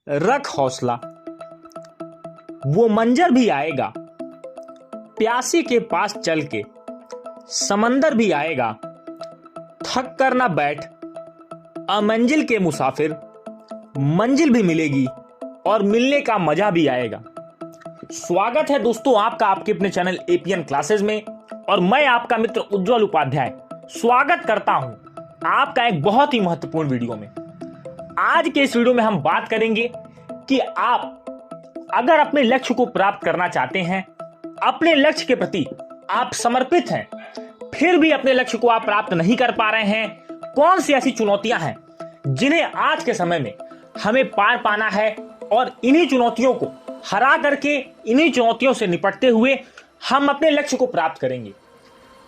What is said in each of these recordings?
रख हौसला, वो मंजर भी आएगा। प्यासी के पास चल के समंदर भी आएगा। थक कर ना बैठ अमंजिल के मुसाफिर, मंजिल भी मिलेगी और मिलने का मजा भी आएगा। स्वागत है दोस्तों आपका आपके अपने चैनल एपीएन क्लासेस में, और मैं आपका मित्र उज्जवल उपाध्याय स्वागत करता हूं आपका एक बहुत ही महत्वपूर्ण वीडियो में। आज के इस वीडियो में हम बात करेंगे कि आप अगर अपने लक्ष्य को प्राप्त करना चाहते हैं, अपने लक्ष्य के प्रति आप समर्पित हैं, फिर भी अपने लक्ष्य को आप प्राप्त नहीं कर पा रहे हैं, कौन सी ऐसी चुनौतियां हैं जिन्हें आज के समय में हमें पार पाना है, और इन्हीं चुनौतियों को हरा करके, इन्हीं चुनौतियों से निपटते हुए हम अपने लक्ष्य को प्राप्त करेंगे।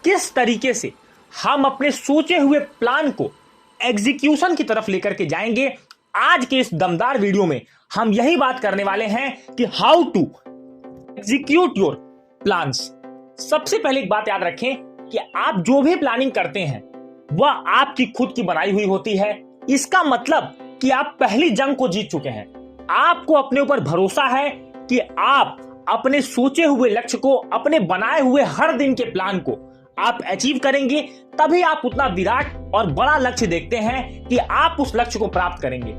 किस तरीके से हम अपने सोचे हुए प्लान को एग्जीक्यूशन की तरफ लेकर के जाएंगे, आज के इस दमदार वीडियो में हम यही बात करने वाले हैं कि how to execute your plans. सबसे पहले एक बात याद रखें कि आप जो भी प्लानिंग करते हैं वह आपकी खुद की बनाई हुई होती है। इसका मतलब कि आप पहली जंग को जीत चुके हैं। आपको अपने ऊपर भरोसा है कि आप अपने सोचे हुए लक्ष्य को, अपने बनाए हुए हर दिन के प्लान को आप अचीव करेंगे, तभी आप उतना विराट और बड़ा लक्ष्य देखते हैं कि आप उस लक्ष्य को प्राप्त करेंगे।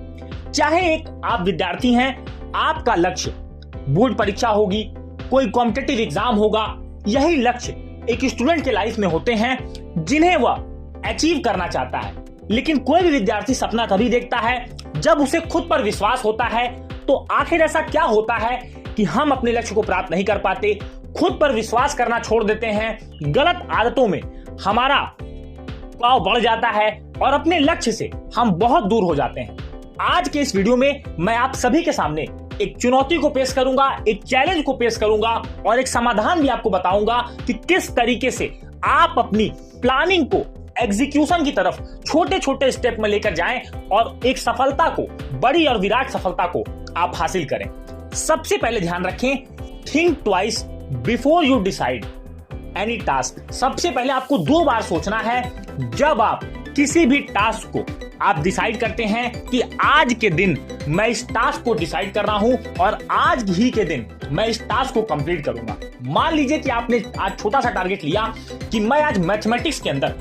चाहे एक आप विद्यार्थी हैं, आपका लक्ष्य बोर्ड परीक्षा होगी, कोई कॉम्पिटिटिव एग्जाम होगा, यही लक्ष्य एक स्टूडेंट के लाइफ में होते हैं जिन्हें वह अचीव करना चाहता है। लेकिन कोई भी विद्यार्थी सपना तभी देखता है जब उसे खुद पर विश्वास होता है। तो आखिर ऐसा क्या होता है कि हम अपने लक्ष्य को प्राप्त नहीं कर पाते, खुद पर विश्वास करना छोड़ देते हैं, गलत आदतों में हमारा प्रभाव बढ़ जाता है और अपने लक्ष्य से हम बहुत दूर हो जाते हैं। आज के इस वीडियो में मैं आप सभी के सामने एक चुनौती को पेश करूंगा, एक चैलेंज को पेश करूंगा और एक समाधान भी आपको बताऊंगा कि किस तरीके से आप अपनी प्लानिंग को एग्जीक्यूशन की तरफ छोटे छोटे स्टेप में लेकर जाएं और एक सफलता को, बड़ी और विराट सफलता को आप हासिल करें। सबसे पहले ध्यान रखें, think twice before you decide any task. सबसे पहले आपको 2 बार सोचना है जब आप किसी भी टास्क को आप डिसाइड करते हैं कि आज के दिन मैं इस टास्क को डिसाइड कर रहा हूं और आज ही के दिन मैं इस टास्क को कंप्लीट करूंगा। मान लीजिए कि आपने आज छोटा सा टारगेट लिया कि मैं आज मैथमेटिक्स के अंदर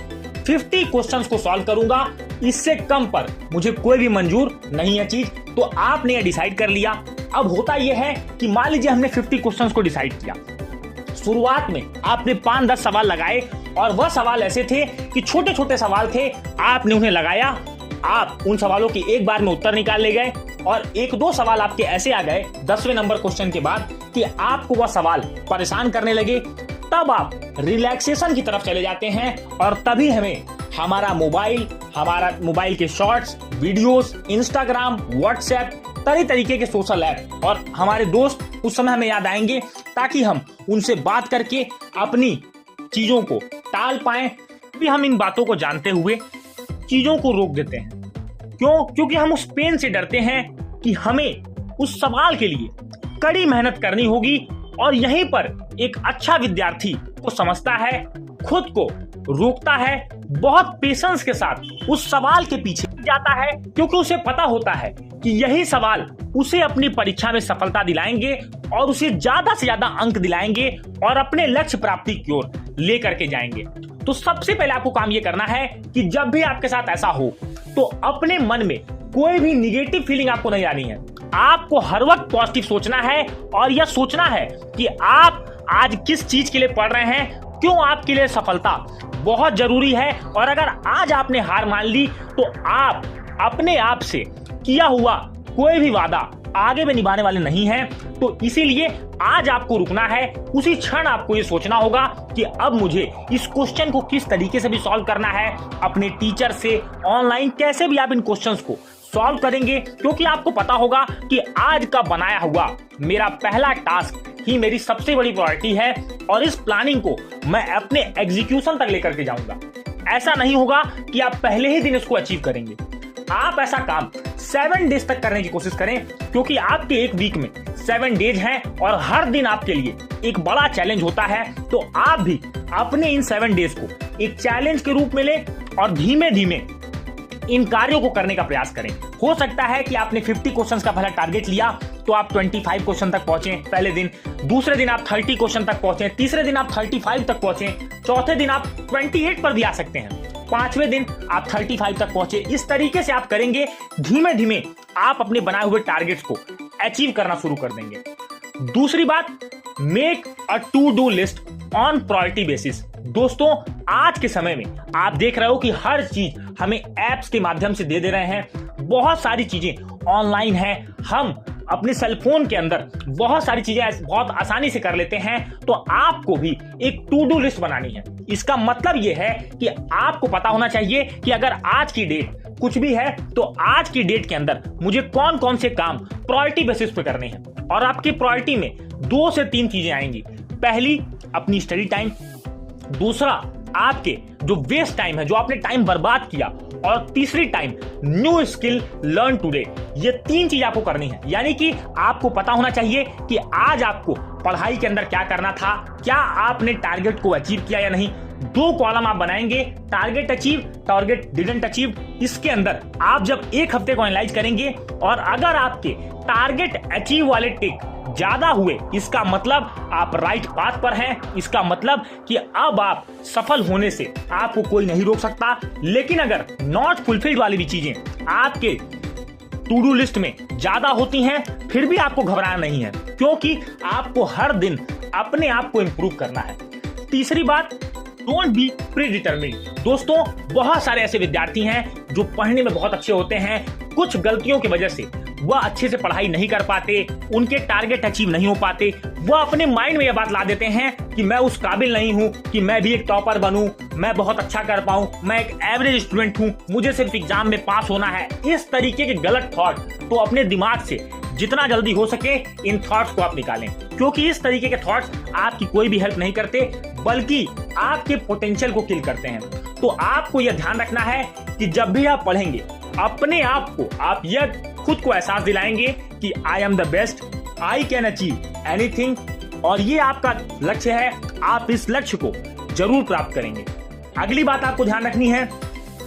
50 क्वेश्चंस को सॉल्व करूंगा, इससे कम पर मुझे कोई भी मंजूर नहीं है चीज। तो आपने ये डिसाइड कर लिया। अब होता यह है कि मान लीजिए हमने 50 क्वेश्चंस को डिसाइड किया। शुरुआत में आपने 5-10 सवाल लगाए और वह सवाल ऐसे थे कि छोटे छोटे सवाल थे, आपने उन्हें लगाया, आप उन सवालों की एक बार में उत्तर निकाल ले गए और 1-2 सवाल आपके ऐसे आ गए 10वें नंबर क्वेश्चन के बाद कि आपको वह सवाल परेशान करने लगे। तब आप रिलैक्सेशन की तरफ चले जाते हैं और तभी हमें हमारा मोबाइल के शॉर्ट्स, वीडियोस, इंस्टाग्राम, व्हाट्सएप, तरह तरीके के सोशल ऐप और हमारे दोस्त उस समय हमें याद आएंगे ताकि हम उनसे बात करके अपनी चीजों को टाल पाएं। भी हम इन बातों को जानते हुए चीजों को रोक देते हैं। क्यों? क्योंकि हम उस पेन से डरते हैं कि हमें उस सवाल के लिए कड़ी मेहनत करनी होगी। और यहीं पर एक अच्छा विद्यार्थी को समझता है, खुद को रोकता है, बहुत पेशेंस के साथ उस सवाल के पीछे जाता है, क्योंकि उसे पता होता है कि यही सवाल उसे अपनी परीक्षा में सफलता दिलाएंगे और उसे ज्यादा से ज्यादा अंक दिलाएंगे और अपने लक्ष्य प्राप्ति की ओर लेकर के जाएंगे। तो सबसे पहले आपको काम यह करना है कि जब भी आपके साथ ऐसा हो तो अपने मन में कोई भी निगेटिव फीलिंग आपको नहीं आनी है। आपको हर वक्त पॉजिटिव सोचना है और यह सोचना है कि आप आज किस चीज के लिए पढ़ रहे हैं, क्यों आपके लिए सफलता बहुत जरूरी है। और अगर आज आपने हार मान ली तो आप अपने आप से किया हुआ कोई भी वादा आगे में निभाने वाले नहीं हैं। तो इसीलिए आज आपको रुकना है, उसी क्षण आपको ये सोचना होगा कि अब मुझे इस क्वेश्चन को किस तरीके से भी सॉल्व करना है। अपने टीचर से, ऑनलाइन, कैसे भी आप इन क्वेश्चंस को सॉल्व करेंगे, क्योंकि आपको पता होगा कि आज का बनाया हुआ मेरा पहला टास्क ही मेरी सबसे बड़ी प्रायोरिटी है और इस प्लानिंग को मैं अपने एग्जीक्यूशन तक लेकर के जाऊंगा। ऐसा नहीं होगा कि आप पहले ही दिन इसको अचीव करेंगे। आप ऐसा काम 7 डेज तक करने की कोशिश करें, क्योंकि आपके एक वीक में 7 डेज हैं और हर दिन आपके लिए एक बड़ा चैलेंज होता है। तो आप भी अपने इन 7 डेज को एक चैलेंज के रूप में लें और धीमे धीमे इन कार्यों को करने का प्रयास करें। हो सकता है कि आपने 50 क्वेश्चंस का पहला टारगेट लिया तो आप 25 क्वेश्चन तक पहुंचे पहले दिन, दूसरे दिन आप 30 क्वेश्चन तक पहुंचे, तीसरे दिन आप 35 तक पहुंचे, चौथे दिन आप 28 पर भी आ सकते हैं, पांचवें दिन आप 35 तक पहुंचे। इस तरीके से आप करेंगे, धीमे धीमे आप अपने बनाए हुए टारगेट्स को अचीव करना शुरू कर देंगे। दूसरी बात, make a to do list on priority basis. दोस्तों, आज के समय में आप देख रहे हो कि हर चीज हमें एप्स के माध्यम से दे रहे हैं, बहुत सारी चीजें ऑनलाइन है, हम अपने सेल फोन के अंदर बहुत सारी चीजें बहुत आसानी से कर लेते हैं। तो आपको भी एक टू डू लिस्ट बनानी है। इसका मतलब यह है कि आपको पता होना चाहिए कि अगर आज की डेट कुछ भी है तो आज की डेट के अंदर मुझे कौन कौन से काम प्रायोरिटी बेसिस पे करने हैं। और आपकी प्रायोरिटी में 2 से 3 चीजें आएंगी। पहली, अपनी स्टडी टाइम, दूसरा आपके जो वेस्ट टाइम है, जो आपने टाइम बर्बाद किया, और तीसरी time new skill learn today. ये 3 चीज आपको करनी है। यानी कि आपको पता होना चाहिए कि आज आपको पढ़ाई के अंदर क्या करना था, क्या आपने टारगेट को अचीव किया या नहीं। 2 कॉलम आप बनाएंगे, target achieve, target didn't achieve. इसके अंदर आप जब 1 हफ्ते को एनालाइज करेंगे और अगर आपके टारगेट अचीव वाले टिक ज्यादा हुए, इसका मतलब आप राइट पाथ पर हैं, इसका मतलब कि अब आप सफल होने से आपको कोई नहीं रोक सकता। लेकिन अगर नॉट फुलफिल्ड वाली भी चीजें आपके टू डू लिस्ट में ज्यादा होती हैं, फिर भी आपको घबराना नहीं है, क्योंकि आपको हर दिन अपने आप को इंप्रूव करना है। तीसरी बात, डोंट बी प्री डिटरमिन्ड। दोस्तों, बहुत सारे ऐसे विद्यार्थी हैं जो पढ़ने में बहुत अच्छे होते हैं, कुछ गलतियों की वजह से वह अच्छे से पढ़ाई नहीं कर पाते, उनके टारगेट अचीव नहीं हो पाते। वह अपने माइंड में यह बात ला देते हैं कि मैं उस काबिल नहीं हूं कि मैं भी एक टॉपर बनूं, मैं बहुत अच्छा कर पाऊं, मैं एक एवरेज स्टूडेंट हूं, मुझे सिर्फ एग्जाम में पास होना है। इस तरीके के गलत थॉट तो अपने दिमाग से जितना जल्दी हो सके इन थॉट्स को आप निकालें, क्योंकि इस तरीके के थॉट्स आपकी कोई भी हेल्प नहीं करते, बल्कि आपके पोटेंशियल को किल करते हैं। तो आपको यह ध्यान रखना है कि जब भी आप पढ़ेंगे, अपने आप को आप यह खुद को एहसास दिलाएंगे कि I am the best, I can achieve anything, और ये आपका लक्ष्य है, आप इस लक्ष्य को जरूर प्राप्त करेंगे। अगली बात आपको ध्यान रखनी है,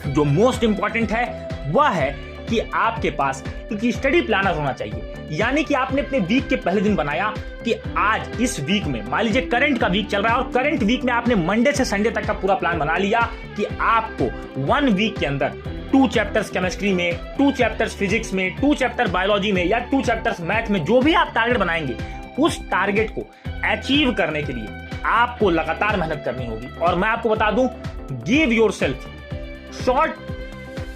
जो मोस्ट इंपॉर्टेंट है, वह है कि आपके पास एक स्टडी प्लानर होना चाहिए। यानी कि आपने अपने वीक के पहले दिन बनाया कि आज इस वीक में, मान लीजिए करंट का वीक चल रहा है और करंट वीक में आपने मंडे से संडे तक का पूरा प्लान बना लिया कि आपको 1 वीक के अंदर 2 चैप्टर्स केमिस्ट्री में, 2 चैप्टर्स फिजिक्स में, 2 चैप्टर बायोलॉजी में या 2 चैप्टर्स मैथ में, जो भी आप टारगेट बनाएंगे, उस टारगेट को अचीव करने के लिए आपको लगातार मेहनत करनी होगी। और मैं आपको बता दूं, give yourself short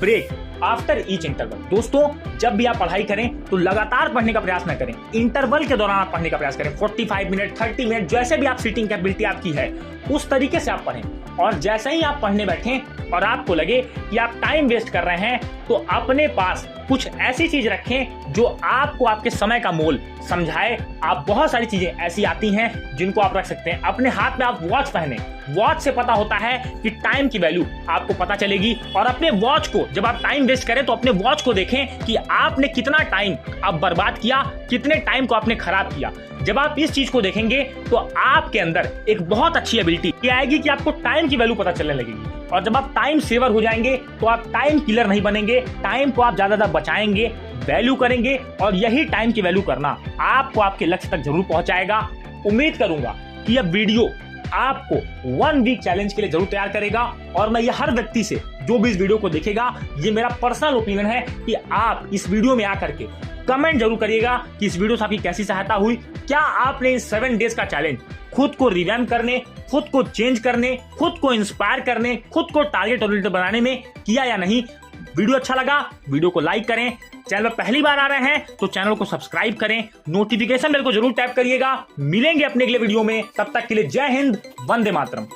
break after each interval. दोस्तों, जब भी आप पढ़ाई करें तो लगातार पढ़ने का प्रयास न करें, इंटरवल के दौरान आप पढ़ने का प्रयास करें। 45 मिनट, 30 मिनट, जैसे भी आप सीटिंग कैपेबिलिटी आपकी है उस तरीके से आप पढ़ें। और जैसे ही आप पढ़ने बैठें और आपको लगे कि आप टाइम वेस्ट कर रहे हैं, तो अपने पास कुछ ऐसी चीज रखें जो आपको आपके समय का मोल समझाए। आप बहुत सारी चीजें ऐसी आती हैं जिनको आप रख सकते हैं। अपने हाथ में आप वॉच पहने, वॉच से पता होता है कि टाइम की वैल्यू आपको पता चलेगी। और अपने वॉच को, जब आप टाइम वेस्ट करें तो अपने वॉच को देखें कि आपने कितना टाइम अब बर्बाद किया, कितने टाइम को आपने खराब किया। जब आप इस चीज को देखेंगे तो आपके अंदर एक बहुत अच्छी एबिलिटी आएगी कि आपको टाइम की वैल्यू पता चलने लगेगी। और जब आप टाइम सेवर हो जाएंगे तो आप टाइम किलर नहीं बनेंगे, टाइम को आप ज्यादा बचाएंगे, वैल्यू करेंगे, और यही टाइम की वैल्यू करना आपको आपके लक्ष्य तक जरूर पहुंचाएगा। उम्मीद करूंगा कि यह वीडियो आपको 1 वीक चैलेंज के लिए जरूर तैयार करेगा। और मैं ये हर व्यक्ति से जो भी इस वीडियो को देखेगा, ये मेरा पर्सनल ओपिनियन है कि आप इस वीडियो में आकर के कमेंट जरूर करिएगा कि इस वीडियो से आपकी कैसी सहायता हुई। क्या आपने इस 7 डेज का चैलेंज खुद को रिवैम्प करने, खुद को चेंज करने, खुद को इंस्पायर करने, खुद को टारगेट ओरिएंटेड बनाने में किया या नहीं। वीडियो अच्छा लगा, वीडियो को लाइक करें, चैनल पर पहली बार आ रहे हैं तो चैनल को सब्सक्राइब करें, नोटिफिकेशन बेल को जरूर टैप करिएगा। मिलेंगे अपने अगले वीडियो में, तब तक के लिए जय हिंद, वंदे मातरम।